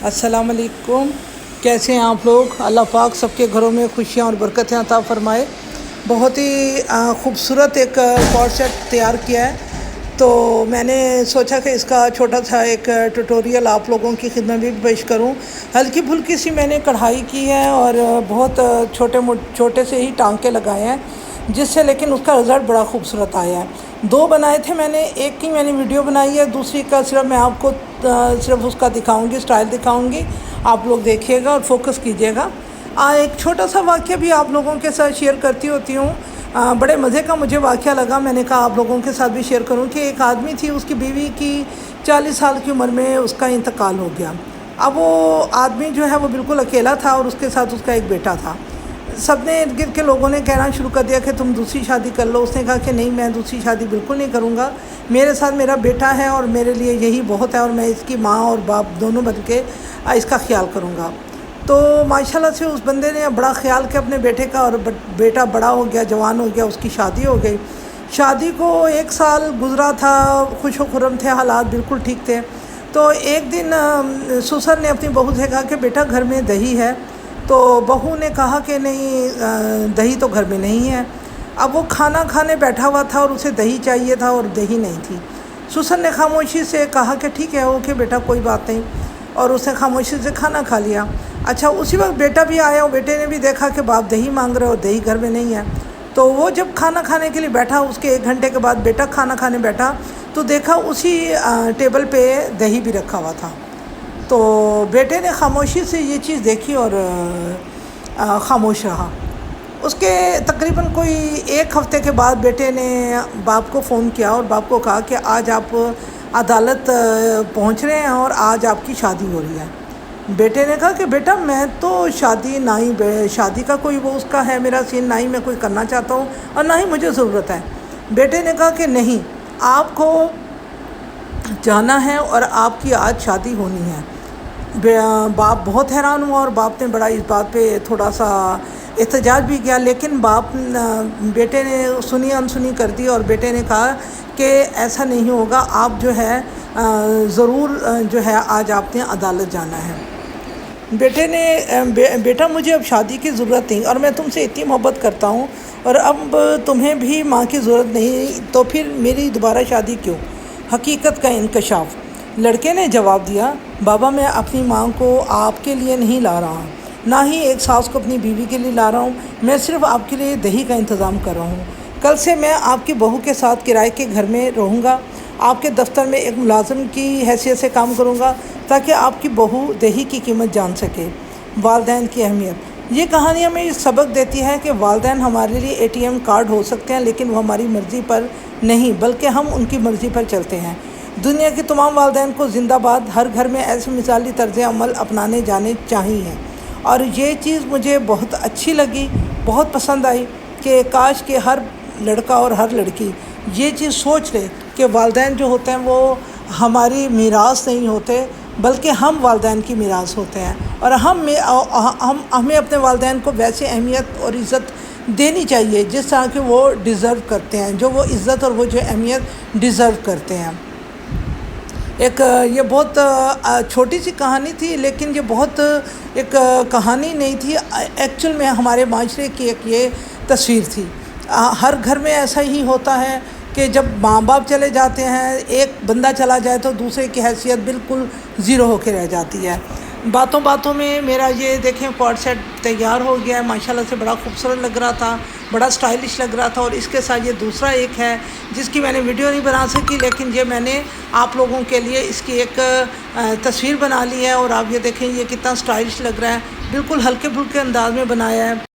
अस्सलाम वालेकुम। कैसे हैं आप लोग? अल्लाह पाक सबके घरों में खुशियाँ और बरकतें अता फरमाए। बहुत ही ख़ूबसूरत एक कॉर्ड सेट तैयार किया है, तो मैंने सोचा कि इसका छोटा सा एक ट्यूटोरियल आप लोगों की खिदमत में भी पेश करूं। हल्की फुल्की सी मैंने कढ़ाई की है और बहुत छोटे से ही टांके लगाए हैं, जिससे लेकिन उसका रिज़ल्ट बड़ा खूबसूरत आया है। दो बनाए थे मैंने, एक की मैंने वीडियो बनाई है, दूसरी का सिर्फ मैं आपको सिर्फ उसका दिखाऊंगी, स्टाइल दिखाऊंगी। आप लोग देखिएगा और फोकस कीजिएगा। एक छोटा सा वाक़या भी आप लोगों के साथ शेयर करती होती हूँ। बड़े मज़े का मुझे वाक़या लगा, मैंने कहा आप लोगों के साथ भी शेयर करूँ कि एक आदमी थी, उसकी बीवी की 40 साल की उम्र में उसका इंतकाल हो गया। अब वो आदमी जो है वो बिल्कुल अकेला था और उसके साथ उसका एक बेटा था। सबने इर्द गिर्द के लोगों ने कहना शुरू कर दिया कि तुम दूसरी शादी कर लो। उसने कहा कि नहीं, मैं दूसरी शादी बिल्कुल नहीं करूँगा, मेरे साथ मेरा बेटा है और मेरे लिए यही बहुत है और मैं इसकी माँ और बाप दोनों बन के इसका ख्याल करूँगा। तो माशाल्लाह से उस बंदे ने बड़ा ख्याल किया अपने बेटे का, और बेटा बड़ा हो गया, जवान हो गया, उसकी शादी हो गई। शादी को 1 साल गुजरा था, खुश व खुर्रम थे, हालात बिल्कुल ठीक थे। तो एक दिन ससुर ने अपनी बहू से कहा कि बेटा घर में दही है। तो बहू ने कहा कि नहीं, दही तो घर में नहीं है। अब वो खाना खाने बैठा हुआ था और उसे दही चाहिए था और दही नहीं थी। ससुर ने खामोशी से कहा कि ठीक है, ओके बेटा, कोई बात नहीं, और उसने खामोशी से खाना खा लिया। अच्छा, उसी वक्त बेटा भी आया और बेटे ने भी देखा कि बाप दही मांग रहे और दही घर में नहीं है। तो वो जब खाना खाने के लिए बैठा, उसके 1 घंटे के बाद बेटा खाना खाने बैठा तो देखा उसी टेबल पे दही भी रखा हुआ था। तो बेटे ने खामोशी से ये चीज़ देखी और खामोश रहा। उसके तकरीबन कोई 1 हफ़्ते के बाद बेटे ने बाप को फ़ोन किया और बाप को कहा कि आज आप अदालत पहुंच रहे हैं और आज आपकी शादी हो रही है। बेटे ने कहा कि बेटा मैं तो शादी का कोई वो उसका है मेरा सीन, ना ही मैं कोई करना चाहता हूँ और ना ही मुझे ज़रूरत है। बेटे ने कहा कि नहीं, आपको जाना है और आपकी आज शादी होनी है। बाप बहुत हैरान हुआ और बाप ने बड़ा इस बात पे थोड़ा सा एहतजाज भी किया, लेकिन बेटे ने सुनी अनसुनी कर दी और बेटे ने कहा कि ऐसा नहीं होगा, आप जो है ज़रूर जो है आज आपने अदालत जाना है। बेटे ने बेटा मुझे अब शादी की ज़रूरत नहीं और मैं तुमसे इतनी मोहब्बत करता हूँ और अब तुम्हें भी माँ की ज़रूरत नहीं, तो फिर मेरी दोबारा शादी क्यों? हकीकत का इंकशाफ। लड़के ने जवाब दिया, बाबा मैं अपनी माँ को आपके लिए नहीं ला रहा, ना ही एक सास को अपनी बीवी के लिए ला रहा हूँ, मैं सिर्फ आपके लिए दही का इंतज़ाम कर रहा हूँ। कल से मैं आपकी बहू के साथ किराए के घर में रहूँगा, आपके दफ्तर में एक मुलाजिम की हैसियत से काम करूँगा ताकि आपकी बहू दही की कीमत जान सके। वालिदैन की अहमियत। ये कहानी हमें सबक देती है कि वालिदैन हमारे लिए ATM कार्ड हो सकते हैं, लेकिन वो हमारी मर्ज़ी पर नहीं बल्कि हम उनकी मर्ज़ी पर चलते हैं। दुनिया के तमाम वालिदैन को ज़िंदाबाद। हर घर में ऐसे मिसाली तर्ज़ अमल अपनाने जाने चाहिए। और ये चीज़ मुझे बहुत अच्छी लगी, बहुत पसंद आई कि काश कि हर लड़का और हर लड़की ये चीज़ सोच ले कि वालिदैन जो होते हैं वो हमारी मीरास नहीं होते, बल्कि हम वालिदैन की मीरास होते हैं और हमें अपने वालिदैन को वैसे अहमियत और इज़्ज़त देनी चाहिए जिस तरह की वो डिज़र्व करते हैं, जो वो इज़्ज़त और वो जो अहमियत डिज़र्व करते हैं। ये बहुत छोटी सी कहानी थी, लेकिन ये बहुत एक कहानी नहीं थी, एक्चुअल में हमारे माशरे की एक ये तस्वीर थी। हर घर में ऐसा ही होता है कि जब माँ बाप चले जाते हैं, एक बंदा चला जाए तो दूसरे की हैसियत बिल्कुल ज़ीरो होकर रह जाती है। बातों बातों में मेरा ये देखें कॉर्ड सेट तैयार हो गया है, माशाल्लाह से बड़ा खूबसूरत लग रहा था, बड़ा स्टाइलिश लग रहा था। और इसके साथ ये दूसरा एक है जिसकी मैंने वीडियो नहीं बना सकी, लेकिन ये मैंने आप लोगों के लिए इसकी एक तस्वीर बना ली है और आप ये देखें ये कितना स्टाइलिश लग रहा है, बिल्कुल हल्के फुल्के अंदाज में बनाया है।